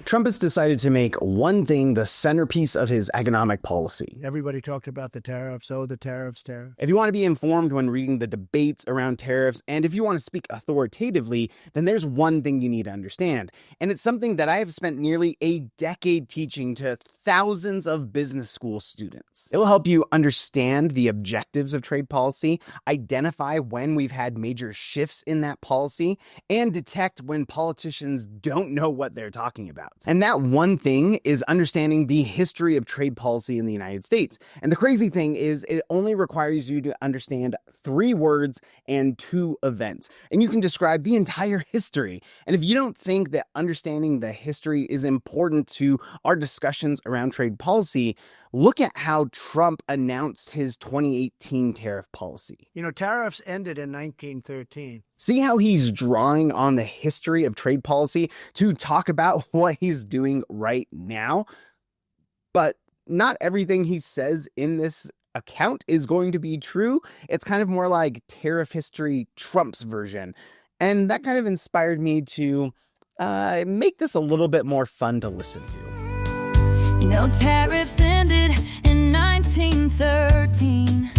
Trump has decided to make one thing the centerpiece of his economic policy. Everybody talked about the tariffs. Oh, the tariffs. If you want to be informed when reading the debates around tariffs, and if you want to speak authoritatively, then there's one thing you need to understand. And it's something that I have spent nearly a decade teaching to thousands of business school students. It will help you understand the objectives of trade policy, identify when we've had major shifts in that policy, and detect when politicians don't know what they're talking about. And that one thing is understanding the history of trade policy in the United States. And the crazy thing is it only requires you to understand 3 words and 2 events. And you can describe the entire history. And if you don't think that understanding the history is important to our discussions around trade policy, look at how Trump announced his 2018 tariff policy. You know, tariffs ended in 1913. See how he's drawing on the history of trade policy to talk about what he's doing right now? But not everything he says in this account is going to be true. It's kind of more like tariff history Trump's version. And that kind of inspired me to make this a little bit more fun to listen to. You know, tariffs ended in 1913,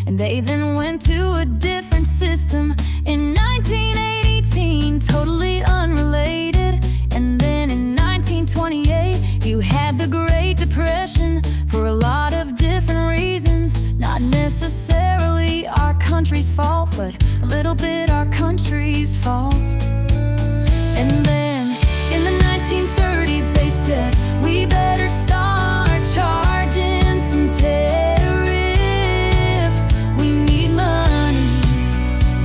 and they then went to a different system in 1918, totally unrelated. And then in 1928, you had the Great Depression for a lot of different reasons. Not necessarily our country's fault, but a little bit our country's fault. And then in the 1930s, they said, we better start charging some tariffs. We need money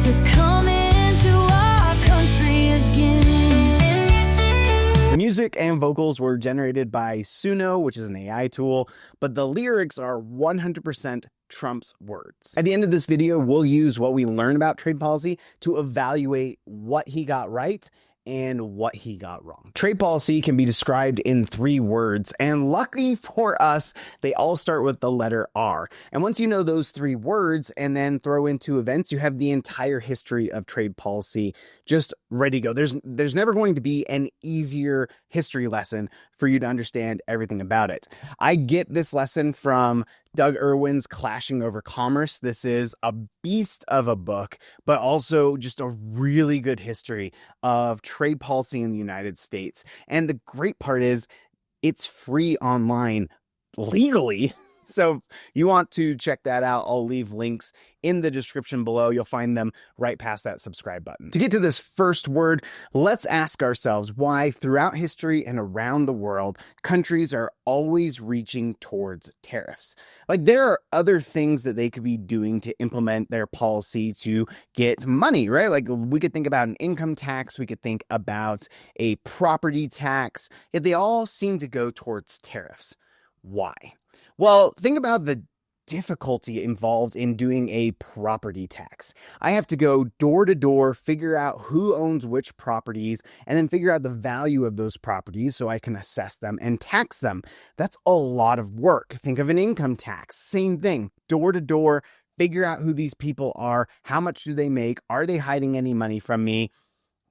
to come into our country again. The music and vocals were generated by Suno, which is an AI tool, but the lyrics are 100% Trump's words. At the end of this video, we'll use what we learn about trade policy to evaluate what he got right and what he got wrong. Trade policy can be described in 3 words, and lucky for us, they all start with the letter R. And once you know those 3 words and then throw into events, you have the entire history of trade policy just ready to go. There's never going to be an easier history lesson for you to understand everything about it. I get this lesson from Doug Irwin's Clashing Over Commerce. This is a beast of a book, but also just a really good history of trade policy in the United States. And the great part is it's free online legally. So you want to check that out. I'll leave links in the description below. You'll find them right past that subscribe button. To get to this first word, let's ask ourselves why throughout history and around the world, countries are always reaching towards tariffs. Like, there are other things that they could be doing to implement their policy to get money, right? Like, we could think about an income tax. We could think about a property tax. Yet they all seem to go towards tariffs. Why? Well, think about the difficulty involved in doing a property tax. I have to go door to door, figure out who owns which properties, and then figure out the value of those properties so I can assess them and tax them. That's a lot of work. Think of an income tax. Same thing. Door to door, figure out who these people are. How much do they make? Are they hiding any money from me?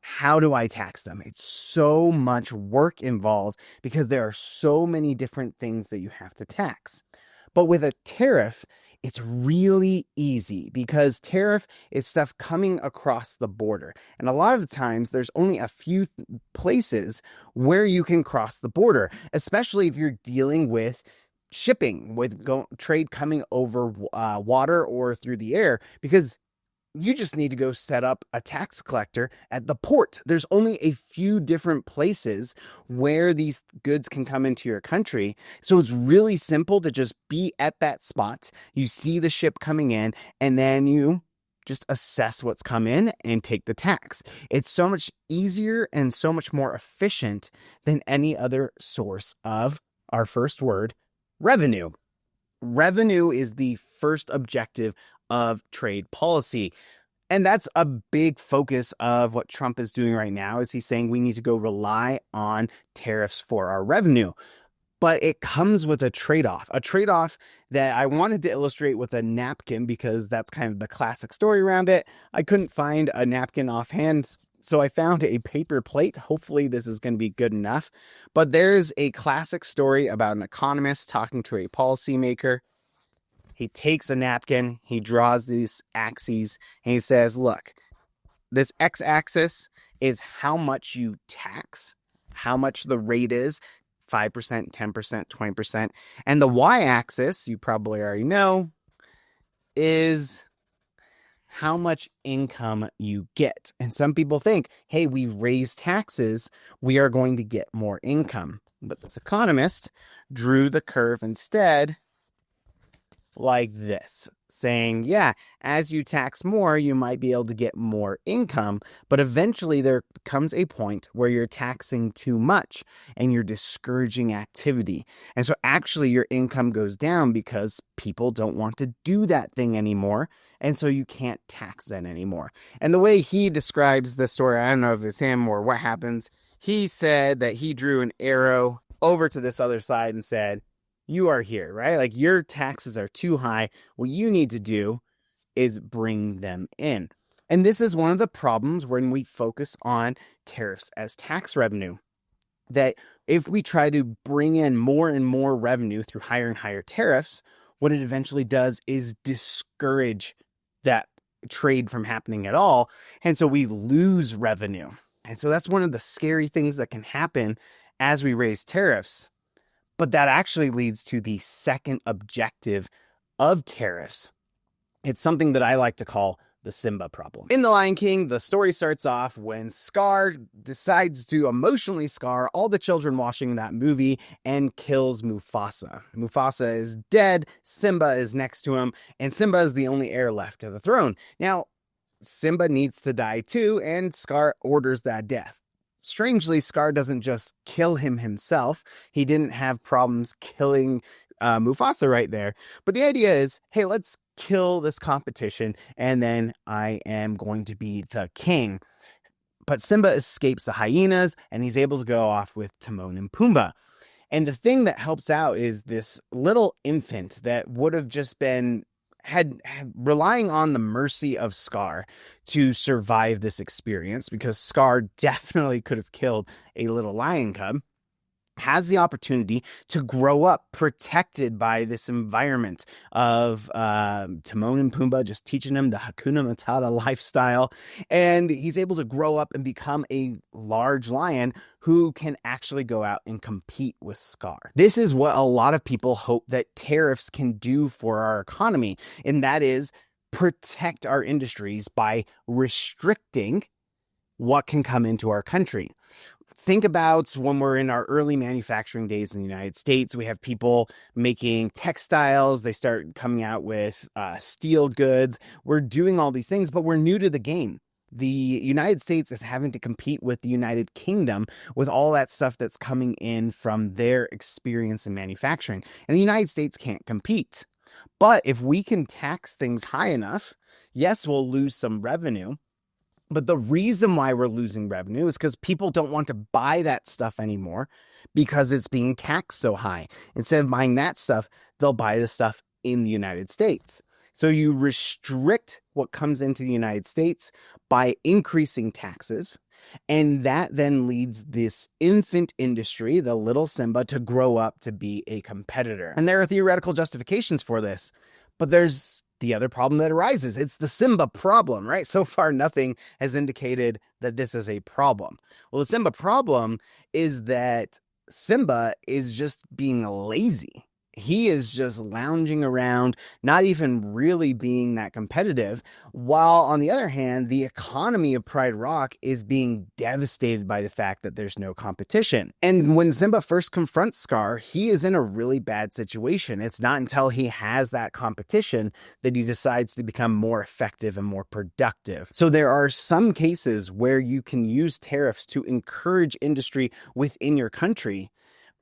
How do I tax them? It's so much work involved because there are so many different things that you have to tax. But with a tariff, it's really easy because tariff is stuff coming across the border. And a lot of the times there's only a few places where you can cross the border, especially if you're dealing with shipping, with trade coming over water or through the air, because you just need to go set up a tax collector at the port. There's only a few different places where these goods can come into your country. So it's really simple to just be at that spot. You see the ship coming in, and then you just assess what's come in and take the tax. It's so much easier and so much more efficient than any other source of our first word, revenue. Revenue is the first objective of trade policy. And that's a big focus of what Trump is doing right now, is he's saying we need to go rely on tariffs for our revenue. But it comes with a trade-off that I wanted to illustrate with a napkin because that's kind of the classic story around it. I couldn't find a napkin offhand, So I found a paper plate. Hopefully this is going to be good enough. But there's a classic story about an economist talking to a policymaker. He takes a napkin, he draws these axes, and he says, look, this x-axis is how much you tax, how much the rate is, 5%, 10%, 20%. And the y-axis, you probably already know, is how much income you get. And some people think, hey, we raise taxes, we are going to get more income. But this economist drew the curve instead like this, saying, yeah, as you tax more, you might be able to get more income, but eventually there comes a point where you're taxing too much and you're discouraging activity. And so actually your income goes down because people don't want to do that thing anymore. And so you can't tax that anymore. And the way he describes the story, I don't know if it's him or what happens, he said that he drew an arrow over to this other side and said, you are here, right? Like your taxes are too high. What you need to do is bring them in. And this is one of the problems when we focus on tariffs as tax revenue. That if we try to bring in more and more revenue through higher and higher tariffs, what it eventually does is discourage that trade from happening at all. And so we lose revenue. And so that's one of the scary things that can happen as we raise tariffs. But that actually leads to the second objective of tariffs. It's something that I like to call the Simba problem. In The Lion King, the story starts off when Scar decides to emotionally scar all the children watching that movie and kills Mufasa. Mufasa is dead, Simba is next to him, and Simba is the only heir left to the throne. Now, Simba needs to die too, and Scar orders that death. Strangely, Scar doesn't just kill him himself. He didn't have problems killing Mufasa right there. But the idea is, hey, let's kill this competition, and then I am going to be the king. But Simba escapes the hyenas, and he's able to go off with Timon and Pumbaa. And the thing that helps out is this little infant that would have just been had relying on the mercy of Scar to survive this experience, because Scar definitely could have killed a little lion cub, has the opportunity to grow up protected by this environment of Timon and Pumbaa just teaching him the Hakuna Matata lifestyle. And he's able to grow up and become a large lion who can actually go out and compete with Scar. This is what a lot of people hope that tariffs can do for our economy, and that is protect our industries by restricting what can come into our country. Think about when we're in our early manufacturing days in the United States. We have people making textiles. They start coming out with steel goods. We're doing all these things, but we're new to the game. The United States is having to compete with the United Kingdom with all that stuff that's coming in from their experience in manufacturing. And the United States can't compete. But if we can tax things high enough, yes, we'll lose some revenue. But the reason why we're losing revenue is because people don't want to buy that stuff anymore because it's being taxed so high. Instead of buying that stuff, they'll buy the stuff in the United States. So you restrict what comes into the United States by increasing taxes. And that then leads this infant industry, the little Simba, to grow up to be a competitor. And there are theoretical justifications for this. But there's the other problem that arises. It's the Simba problem, right? So far, nothing has indicated that this is a problem. Well, the Simba problem is that Simba is just being lazy. He is just lounging around, not even really being that competitive, while on the other hand, the economy of Pride Rock is being devastated by the fact that there's no competition. And when Simba first confronts Scar, he is in a really bad situation. It's not until he has that competition that he decides to become more effective and more productive. So there are some cases where you can use tariffs to encourage industry within your country,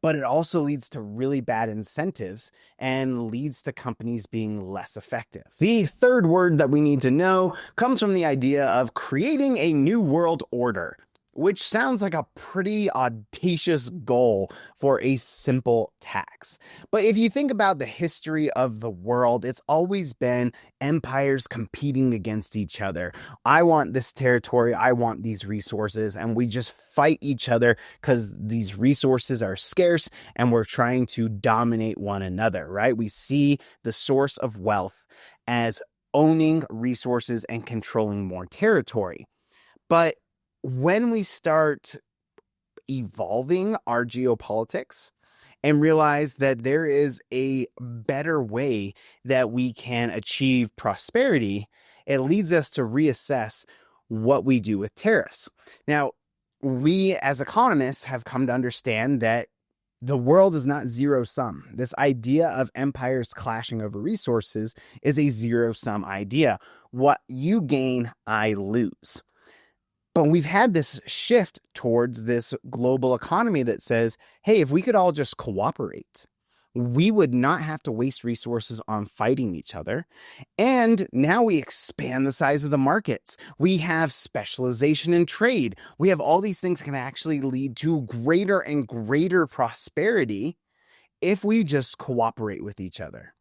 but it also leads to really bad incentives and leads to companies being less effective. The third word that we need to know comes from the idea of creating a new world order. which sounds like a pretty audacious goal for a simple tax. But if you think about the history of the world, it's always been empires competing against each other. I want this territory, I want these resources, and we just fight each other because these resources are scarce and we're trying to dominate one another, right? We see the source of wealth as owning resources and controlling more territory. But when we start evolving our geopolitics and realize that there is a better way that we can achieve prosperity, it leads us to reassess what we do with tariffs. Now, we as economists have come to understand that the world is not zero sum. This idea of empires clashing over resources is a zero sum idea. What you gain, I lose. But we've had this shift towards this global economy that says, hey, if we could all just cooperate, we would not have to waste resources on fighting each other. And now we expand the size of the markets. We have specialization in trade. We have all these things that can actually lead to greater and greater prosperity if we just cooperate with each other.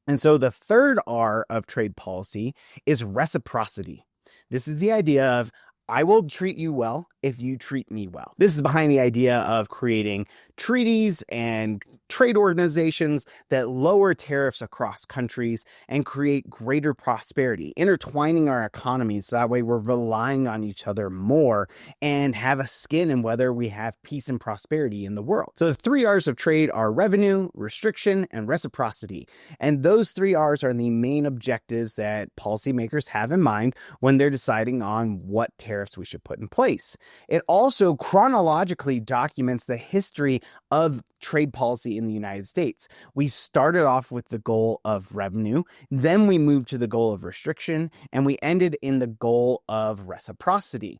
And so the third R of trade policy is reciprocity. This is the idea of I will treat you well if you treat me well. This is behind the idea of creating treaties and trade organizations that lower tariffs across countries and create greater prosperity, intertwining our economies so that way we're relying on each other more and have a skin in whether we have peace and prosperity in the world. So the 3 R's of trade are revenue, restriction, and reciprocity. And those 3 R's are the main objectives that policymakers have in mind when they're deciding on what tariffs we should put in place. It also chronologically documents the history of trade policy in the United States. We started off with the goal of revenue, then we moved to the goal of restriction, and we ended in the goal of reciprocity.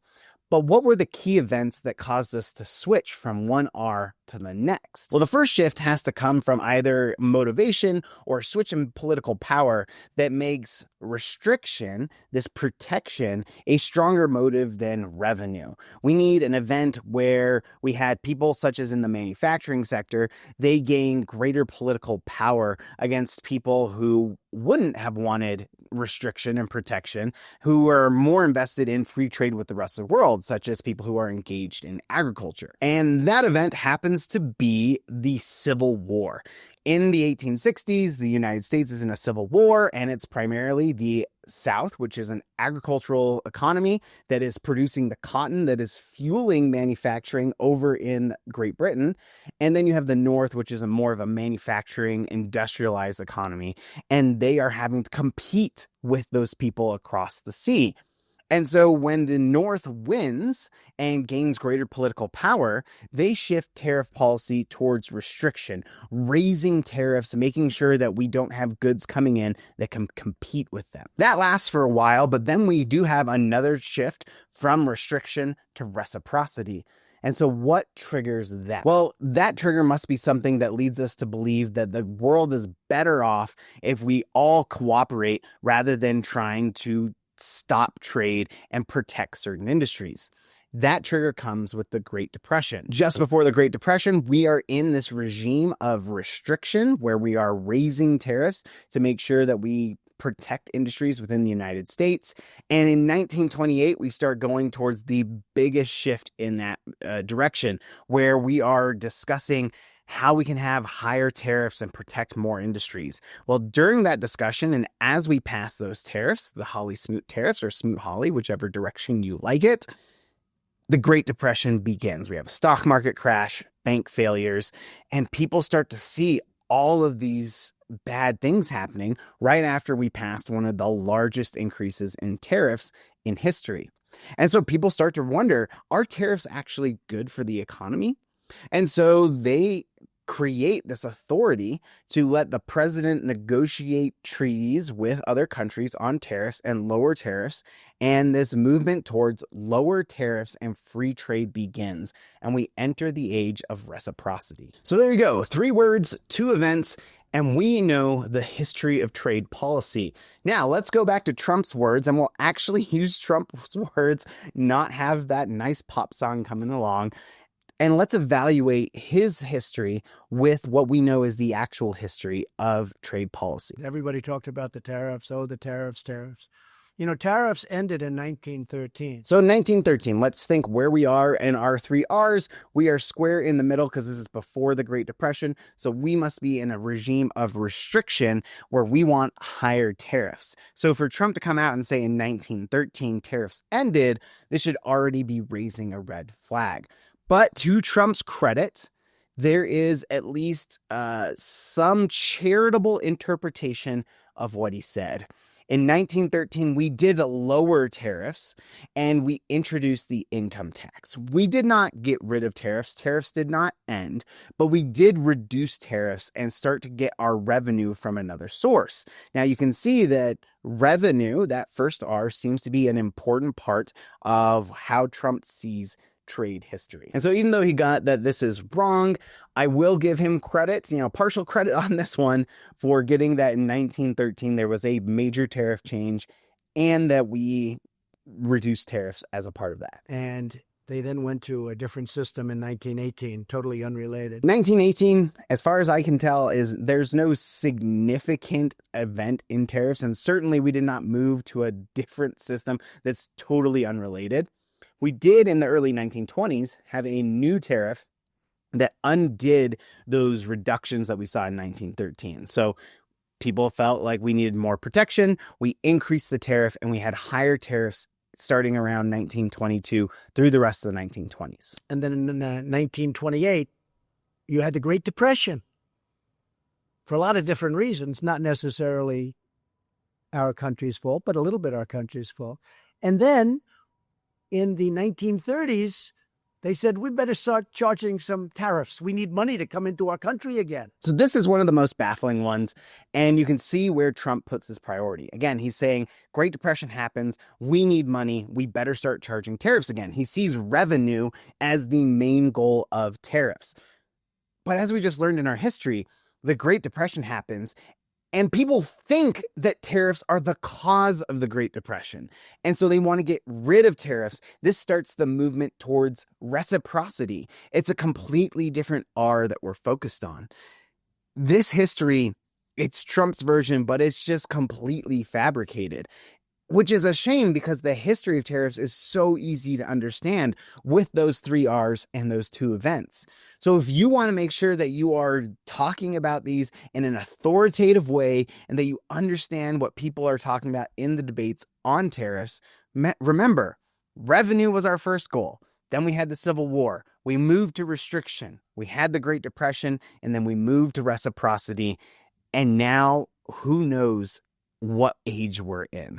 But what were the key events that caused us to switch from one R to the next? Well, the first shift has to come from either motivation or a switch in political power that makes restriction, this protection, a stronger motive than revenue. We need an event where we had people such as in the manufacturing sector, they gain greater political power against people who wouldn't have wanted restriction and protection, who are more invested in free trade with the rest of the world, such as people who are engaged in agriculture. And that event happens to be the Civil War. In the 1860s, the United States is in a civil war, and it's primarily the South, which is an agricultural economy that is producing the cotton that is fueling manufacturing over in Great Britain. And then you have the North, which is more of a manufacturing, industrialized economy, and they are having to compete with those people across the sea. And so when the North wins and gains greater political power, they shift tariff policy towards restriction, raising tariffs, making sure that we don't have goods coming in that can compete with them. That lasts for a while, but then we do have another shift from restriction to reciprocity. And so what triggers that? Well, that trigger must be something that leads us to believe that the world is better off if we all cooperate rather than trying to stop trade and protect certain industries. That trigger comes with the Great Depression. Just before the Great Depression, we are in this regime of restriction where we are raising tariffs to make sure that we protect industries within the United States. And in 1928, we start going towards the biggest shift in that direction, where we are discussing how we can have higher tariffs and protect more industries. Well, during that discussion, and as we pass those tariffs, the Hawley-Smoot tariffs or Smoot-Hawley, whichever direction you like it, the Great Depression begins. We have a stock market crash, bank failures, and people start to see all of these bad things happening right after we passed one of the largest increases in tariffs in history. And so people start to wonder, are tariffs actually good for the economy? And so they create this authority to let the president negotiate treaties with other countries on tariffs and lower tariffs. And this movement towards lower tariffs and free trade begins. And we enter the age of reciprocity. So there you go. 3 words, 2 events, And we know the history of trade policy. Now, let's go back to Trump's words, and we'll actually use Trump's words, not have that nice pop song coming along. And let's evaluate his history with what we know is the actual history of trade policy. Everybody talked about the tariffs. Oh, the tariffs. You know, tariffs ended in 1913. So in 1913, let's think where we are in our 3 R's. We are square in the middle because this is before the Great Depression. So we must be in a regime of restriction where we want higher tariffs. So for Trump to come out and say in 1913 tariffs ended, this should already be raising a red flag. But to Trump's credit, there is at least some charitable interpretation of what he said. In 1913, we did lower tariffs and we introduced the income tax. We did not get rid of tariffs. Tariffs did not end, but we did reduce tariffs and start to get our revenue from another source. Now you can see that revenue, that first R, seems to be an important part of how Trump sees trade history. And so even though he got that this is wrong, I will give him credit, partial credit on this one for getting that in 1913 there was a major tariff change and that we reduced tariffs as a part of that. And they then went to a different system in 1918, totally unrelated. 1918, as far as I can tell, there's no significant event in tariffs, and certainly we did not move to a different system that's totally unrelated. We did in the early 1920s have a new tariff that undid those reductions that we saw in 1913. So people felt like we needed more protection. We increased the tariff and we had higher tariffs starting around 1922 through the rest of the 1920s. And then in 1928, you had the Great Depression for a lot of different reasons, not necessarily our country's fault, but a little bit our country's fault. And then in the 1930s, they said, we better start charging some tariffs. We need money to come into our country again. So this is one of the most baffling ones, and you can see where Trump puts his priority. Again, he's saying, Great Depression happens, we need money, we better start charging tariffs again. He sees revenue as the main goal of tariffs. But as we just learned in our history, the Great Depression happens, and people think that tariffs are the cause of the Great Depression. And so they want to get rid of tariffs. This starts the movement towards reciprocity. It's a completely different R that we're focused on. This history, it's Trump's version, but it's just completely fabricated, which is a shame because the history of tariffs is so easy to understand with those 3 R's and those 2 events. So if you want to make sure that you are talking about these in an authoritative way and that you understand what people are talking about in the debates on tariffs, remember, revenue was our first goal. Then we had the Civil War. We moved to restriction. We had the Great Depression, and then we moved to reciprocity. And now who knows what age we're in.